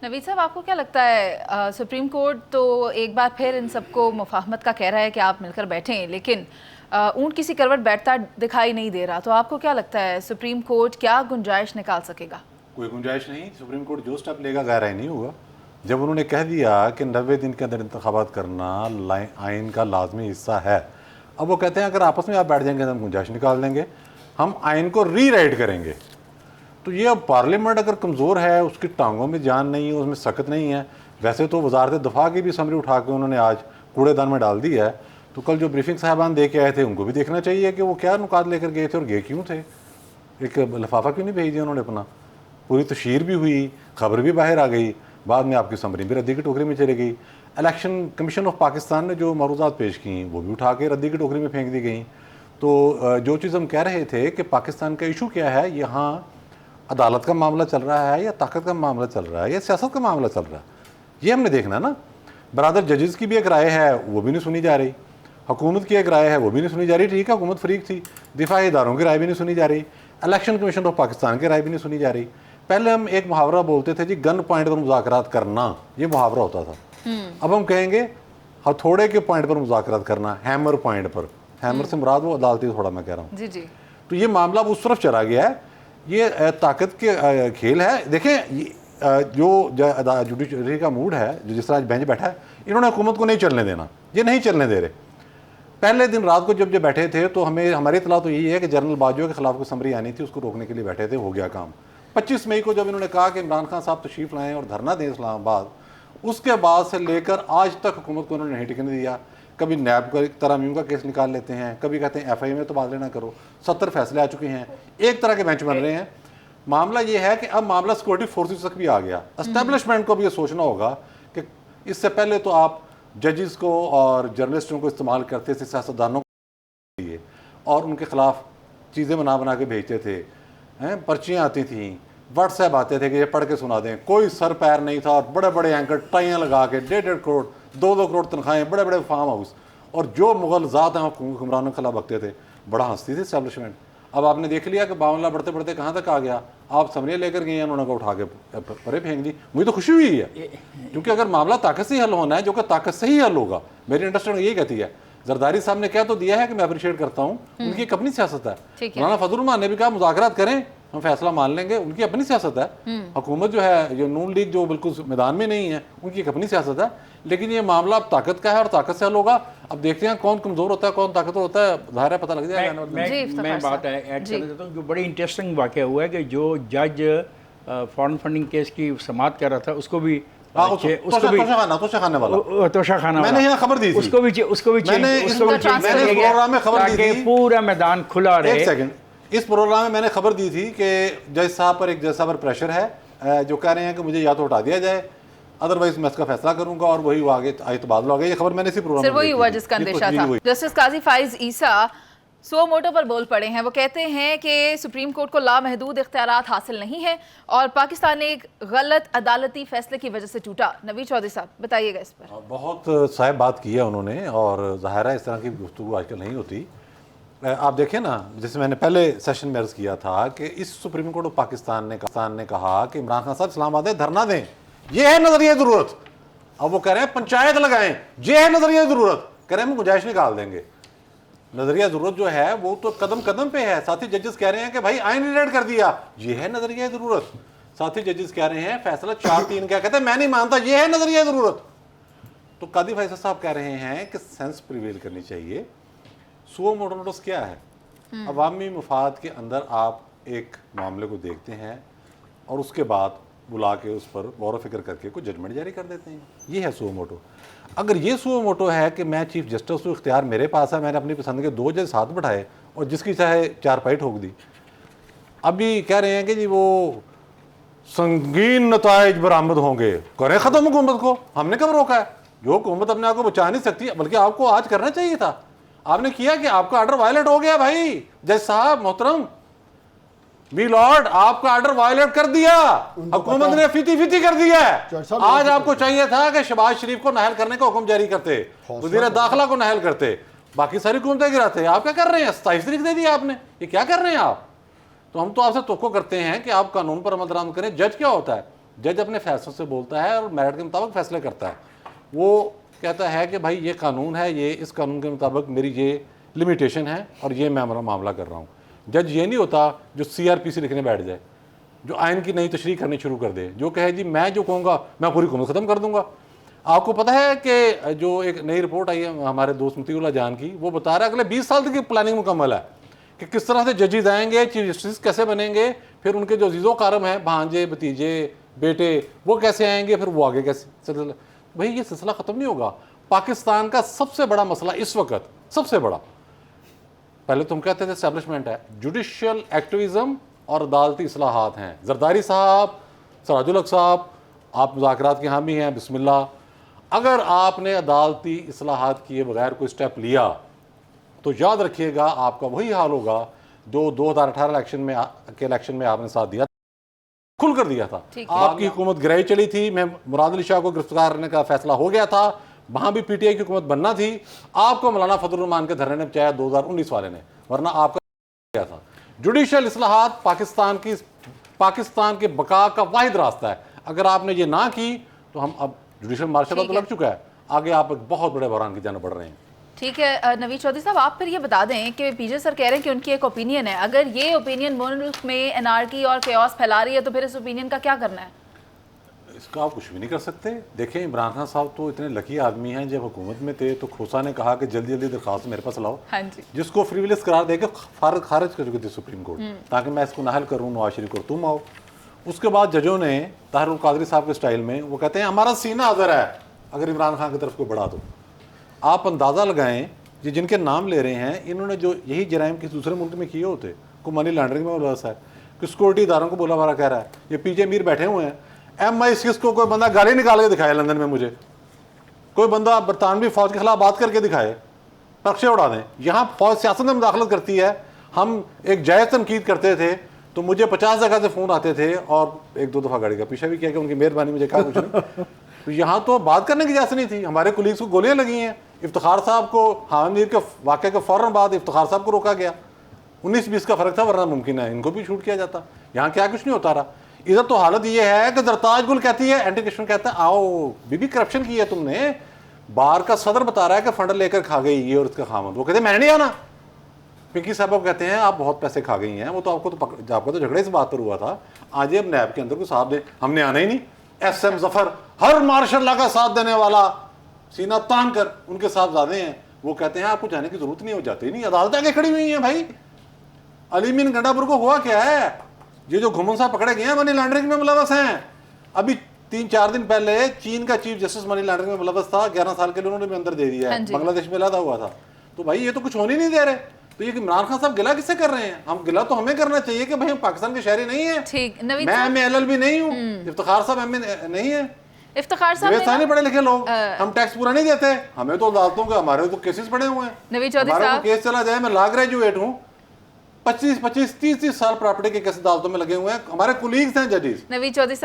नवीद साहब, आपको क्या लगता है सुप्रीम कोर्ट तो एक बार फिर इन सबको मुफाहमत का कह रहा है कि आप मिलकर बैठें, लेकिन ऊंट किसी करवट बैठता दिखाई नहीं दे रहा। तो आपको क्या लगता है सुप्रीम कोर्ट क्या गुंजाइश निकाल सकेगा? कोई गुंजाइश नहीं। सुप्रीम कोर्ट जो स्टेप लेगा गैर आईनी होगा। जब उन्होंने कह दिया कि 90 दिन के अंदर इंतखाबात करना आइन का लाजमी हिस्सा है, अब वो कहते हैं अगर आपस में आप बैठ जाएंगे तो हम गुंजाइश निकाल देंगे, हम आइन को रीराइट करेंगे। तो ये अब पार्लियामेंट अगर कमज़ोर है, उसकी टांगों में जान नहीं है, उसमें सख्त नहीं है। वैसे तो वजारत दफा की भी समरी उठा के उन्होंने आज कूड़ेदान में डाल दी है। तो कल जो ब्रीफिंग साहबान दे के आए थे उनको भी देखना चाहिए कि वो क्या नुकात लेकर गए थे और गए क्यों थे। एक लिफाफा क्यों नहीं भेज दिया उन्होंने अपना? पूरी तशहीर भी हुई, खबर भी बाहर आ गई, बाद में आपकी समरी भी रद्दी की टोकरी में चली गई। इलेक्शन कमीशन ऑफ पाकिस्तान ने जो मरूजात पेश की वो भी उठा के रद्दी की टोकरी में फेंक दी गई। तो जो चीज़ हम कह रहे थे कि पाकिस्तान का इशू क्या है, यहाँ अदालत का मामला चल रहा है या ताकत का मामला चल रहा है या सियासत का मामला चल रहा है, ये हमने देखना ना। बरादर जजेस की भी एक राय है, वो भी नहीं सुनी जा रही। हुकूमत की एक राय है, वो भी नहीं सुनी जा रही। ठीक है, हुकूमत फरीक थी, दिफाई इदारों की राय भी नहीं सुनी जा रही, इलेक्शन कमीशन ऑफ पाकिस्तान की राय भी नहीं सुनी जा रही। पहले हम एक मुहावरा बोलते थे जी, गन पॉइंट पर मुज़ाकरात करना, ये मुहावरा होता था। अब हम कहेंगे हथौड़े के पॉइंट पर मुज़ाकरात करना, हैमर पॉइंट पर। हैमर से मुराद वो अदालती थोड़ा मैं कह रहा हूँ। जी जी। तो ये मामला उस तरफ चला गया है। ये ताकत के खेल है। देखें, जो जुडिशरी का मूड है, जो जिस तरह आज बेंच बैठा है, इन्होंने हुकूमत को नहीं चलने देना, ये नहीं चलने दे रहे। पहले दिन रात को जब बैठे थे तो हमारी इतला तो यही है कि जनरल बाजवा के खिलाफ कोई समरी आनी थी, उसको रोकने के लिए बैठे थे, हो गया काम। 25 मई को जब इन्होंने कहा कि इमरान खान साहब तशरीफ लाएँ और धरना दें इस्लामाबाद, उसके बाद से लेकर आज तक हुकूमत को उन्होंने नहीं टिकने दिया। कभी नैब का तरमीम का केस निकाल लेते हैं, कभी कहते हैं FI में तबादले ना करो। 70 फैसले आ चुके हैं, एक तरह के बेंच बन रहे हैं। मामला ये है कि अब मामला सिक्योरिटी फोर्सेस तक भी आ गया। एस्टेब्लिशमेंट को भी ये सोचना होगा कि इससे पहले तो आप जजेस को और जर्नलिस्टों को इस्तेमाल करते थे सियासतदानों के लिए, और उनके खिलाफ चीज़ें बना के भेजते थे, पर्चियाँ आती थीं, व्हाट्सएप आते थे कि ये पढ़ के सुना दें। कोई सर पैर नहीं था, और बड़े बड़े एंकर टाइयाँ लगा के 1.5 करोड़ 2 करोड़ तनख्वाहें, बड़े बड़े फार्म हाउस, और जो मुगल ज़ात हैं हुक्मरानों के खिलाफ बकते थे, बड़ा हंसती थी इस्टेब्लिशमेंट। अब आपने देख लिया कि मामला बढ़ते बढ़ते कहाँ तक आ गया। आप समरिया लेकर गए हैं, उन्होंने को उठा के परे फेंक दी। मुझे तो खुशी हुई है, क्योंकि अगर मामला ताकत से ही हल होना है, जो कि ताकत से ही हल होगा, मेरी अंडरस्टैंडिंग यही कहती है। जरदारी साहब ने कह तो दिया है कि मैं अप्रिशिएट करता हूँ, उनकी एक अपनी सियासत है। मौलाना फजल रहमान ने भी कहा मुज़ाकरात करें, हम फैसला मान लेंगे, उनकी अपनी सियासत है। हुकूमत जो है, जो नून लीग जो बिल्कुल मैदान में नहीं है, उनकी एक अपनी सियासत है। लेकिन ये मामला अब ताकत का है और ताकत से हल होगा। अब देखते हैं कौन कमज़ोर होता है, कौन ताकतवर होता है, ज़ाहिर है पता लग जाएगा। मैं बात ऐड कर देता हूँ। जो बड़ी इंटरेस्टिंग वाक़या हुआ है कि जो जज फॉरेन फंडिंग केस की समाअत कर रहा था, उसको भी तोशाखाना मैंने यहाँ खबर दी थी, उसको भी पूरा मैदान खुला रहे। एक सेकंड, इस प्रोग्राम में मैंने खबर दी थी कि जज साहब पर प्रेशर है, जो कह रहे हैं कि मुझे या तो हटा दिया जाए, अदरवाइज मैं इसका फैसला करूंगा, और वही आगे तबादला हो गया। ये खबर मैंने इसी प्रोग्राम में वही हुआ जिसका अंदेशा था। जस्टिस काजी फाइज ईसा सो मोटो पर बोल पड़े हैं। वो कहते हैं कि सुप्रीम कोर्ट को लामहदूद इख्तियारात हासिल नहीं है और पाकिस्तान ने एक गलत अदालती फैसले की वजह से टूटा। नवीद चौधरी साहब बताइएगा इस पर। बहुत साहब बात की है उन्होंने, और ज़ाहिर है इस तरह की गुफ्तगू आजकल नहीं होती। आप देखें ना, जैसे मैंने पहले सेशन में अर्ज़ किया था कि इस सुप्रीम कोर्ट ऑफ पाकिस्तान ने कहा कि इमरान खान साहब इस्लामाबाद में धरना दें, ये है नजरिया ज़रूरत। अब वो कह रहे हैं पंचायत लगाएं, ये है नजरिया ज़रूरत। कह रहे हैं हम गुंजाइश निकाल देंगे। नजरिया ज़रूरत जो है वो तो कदम कदम पे है। साथ ही जजेस कह रहे हैं कि भाई आइन रिलेट कर दिया, ये है नजरिया ज़रूरत। साथ ही जजेस कह रहे हैं फैसला 4-3 क्या कहते हैं, मैं नहीं मानता, ये है नजरिया ज़रूरत। तो कादी फैसल साहब कह रहे हैं कि सेंस प्रिवेल करनी चाहिए। सुओ मोटो नोटिस क्या है? अवामी मुफाद के अंदर आप एक मामले को देखते हैं और उसके बाद बुला के उस पर गौर फिक्र करके कोई जजमेंट जारी कर देते हैं। ये है सुओ मोटो। अगर ये सुओ मोटो है कि मैं चीफ जस्टिस हूँ, इख्तियार मेरे पास है, मैंने अपनी पसंद के 2 जज साथ बैठाए और जिसकी चाहे 4 पाई ठोक दी। अभी कह रहे हैं कि जी वो संगीन नताइज बरामद होंगे, करें ख़त्म हुकूमत को। हमने कब रोका है? जो हुकूमत अपने आप को बचा नहीं सकती, बल्कि आपको आज करना चाहिए था। आपने किया कि आपका ऑर्डर वायलेट हो गया। भाई जज साहब मोहतरम, मी लॉर्ड, आपका ऑर्डर वायलेट कर दिया, हुकूमत ने फीती कर दिया है। आज आपको चाहिए था कि शहबाज शरीफ को नाहल करने का हुक्म जारी करते, वज़ीर दाखिला को नाहल करते, बाकी सारी हुकूमतें गिराते। आप क्या कर रहे हैं? 27 तारीख दे दी आपने, ये क्या कर रहे हैं आप? तो हम तो आपसे तवक्को करते हैं कि आप कानून पर अमल दरामद करें। जज क्या होता है? जज अपने फैसलों से बोलता है और मेरिट के मुताबिक फैसले करता है। वो कहता है कि भाई ये कानून है, ये इस कानून के मुताबिक मेरी ये लिमिटेशन है और ये मैं हमारा मामला कर रहा हूँ। जज ये नहीं होता जो CRPC लिखने बैठ जाए, जो आइन की नई तशरीह करनी शुरू कर दे, जो कहे जी मैं जो कहूँगा मैं पूरी हुकूमत ख़त्म कर दूंगा। आपको पता है कि जो एक नई रिपोर्ट आई है हमारे दोस्त मुतीउल्लाह जान की, वो बता रहा है अगले 20 साल तक की प्लानिंग मुकम्मल है कि किस तरह से जजेस आएंगे, चीफ जस्टिस कैसे बनेंगे, फिर उनके जो अजीज़ो कारम हैं, भांजे, भतीजे, बेटे, वो कैसे आएंगे, फिर वो आगे कैसे सिलसिला। भाई ये सिलसिला ख़त्म नहीं होगा। पाकिस्तान का सबसे बड़ा मसला इस वक्त, सबसे बड़ा, पहले तुम कहते थे एस्टैब्लिशमेंट है, जुडिशियल एक्टिविज्म और अदालती इस्लाहात हैं। जरदारी साहब, सराजुल हक साहब, आप मुज़ाकरात के हामी हैं, बिस्मिल्लाह। अगर आपने अदालती इस्लाहात किए बगैर कोई स्टेप लिया तो याद रखिएगा आपका वही हाल होगा जो 2018 इलेक्शन में आपने साथ दिया, खुल कर दिया था। आपकी हुकूमत गिराई चली थी, मैं मुराद अली शाह को गिरफ्तार करने का फैसला हो गया था, वहां भी PTI की हुकूमत बनना थी। आपको मौलाना फजलुर रहमान के धरने ने बचाया 2019 वाले ने, वरना आपका गया था। जुडिशियल इस्लाहात पाकिस्तान के बका का वाहिद रास्ता है। अगर आपने ये ना की तो हम अब जुडिशियल मार्शल लॉ तो लग चुका है, आगे आप एक बहुत बड़े बहरान की जाने बढ़ रहे हैं। ठीक है नवीद चौधरी साहब, आप फिर ये बता दें कि पीजे सर कह रहे हैं कि उनकी एक ओपिनियन है, अगर ये ओपिनियन मुल्क में एनार्की और केओस फैला रही है तो फिर इस ओपिनियन का क्या करना है? इसका आप कुछ भी नहीं कर सकते। देखें, इमरान खान साहब तो इतने लकी आदमी हैं, जब हुकूमत में थे तो खोसा ने कहा कि जल्दी जल्दी दरखास्त मेरे पास लाओ, हाँ जी, जिसको फ्रीविलेस करार देकर खारिज कर चुकी थी सुप्रीम कोर्ट, ताकि मैं इसको नाहल करूँ, नवाज शरीफ को तुम आओ। उसके बाद जजों ने ताहिरुल कादरी साहब के स्टाइल में वो कहते हैं हमारा सीना हाज़िर है अगर इमरान खान की तरफ को बढ़ा दो। आप अंदाज़ा लगाएं ये जिनके नाम ले रहे हैं, इन्होंने जो यही जराइम किसी दूसरे मुल्क में किए होते, को मनी लॉन्ड्रिंग में मुलव्वस है, कि सिक्योरिटी इदारों को बोला मारा कह रहा है। ये PJ मीर बैठे हुए हैं, MI6 को कोई बंदा गाली निकाल के दिखाए लंदन में, मुझे कोई बंदा बरतानवी फौज के खिलाफ बात करके दिखाए, पक्षे उड़ा दें। यहाँ फौज सियासत में मुदाखलत करती है। हम एक जायज़ तनकीद करते थे तो मुझे 50 जगह से फ़ोन आते थे और 1-2 दफ़ा गाड़ी का पीछा भी किया कि उनकी मेहरबानी, मुझे कहा कुछ नहीं। तो यहाँ तो बात करने की इजाज़त नहीं थी। हमारे कुलीग्स को गोलियाँ लगी हैं। इफ्तिखार साहब को हामिद मीर के वाक़े के फ़ौरन बाद इफ्तिखार साहब को रोका गया। 19-20 का फ़र्क था, वरना मुमकिन है इनको भी शूट किया जाता। यहाँ क्या कुछ नहीं होता रहा। इधर तो हालत ये है कि जरताज गुल कहती है, एंटी करप्शन कहता है आओ बीबी करप्शन की है तुमने। बार का सदर बता रहा है कि फंड लेकर खा गई ये और इसका खामद, वो कहते हैं मैंने नहीं आना। पिंकी साहब कहते हैं आप बहुत पैसे खा गई हैं, वो तो आपका तो झगड़े इस बात पर हुआ था। आज अब नैब के अंदर को साहब दे, हमने आना ही नहीं। SM जफर हर मार्शल का साथ देने वाला, सीना तान कर उनके साथ ज्यादा हैं, वो कहते हैं आपको जाने की जरूरत नहीं, हो जाती नहीं, अदालत आगे खड़ी हुई है। भाई अलीमीन गंडापुर को हुआ क्या है, ये जो घुमन साहब पकड़े गए हैं मनी लॉन्ड्रिंग में मुलव्वस हैं। अभी 3-4 दिन पहले चीन का चीफ जस्टिस मनी लॉन्ड्रिंग में मुलव्वस था, 11 साल के लिए उन्होंने भी अंदर दे दिया है, बांग्लादेश में लदा हुआ था। तो भाई ये तो कुछ होने नहीं दे रहे। तो ये इमरान खान साहब गिला किससे कर रहे हैं? हम गिला तो हमें करना चाहिए कि भाई हम पाकिस्तान के शहरी नहीं है। ठीक, मैं MA-LLB नहीं हूँ, इफ्तिखार साहब MA नहीं है, इफ्तिखार साहब नहीं पढ़े लिखे लोग, हम टैक्स पूरा नहीं देते। हमें तो अदालतों के हमारे तो केसेस पड़े हुए हैं। नवीद चौधरी साहब केस चला जाए, मैं लॉ ग्रेजुएट हूँ, 25-25, 30-30 साल प्रॉपर्टी के केस अदालतों में लगे हुए हैं, हमारे कुलीग्स हैं जजेस। नवीद चौधरी साहब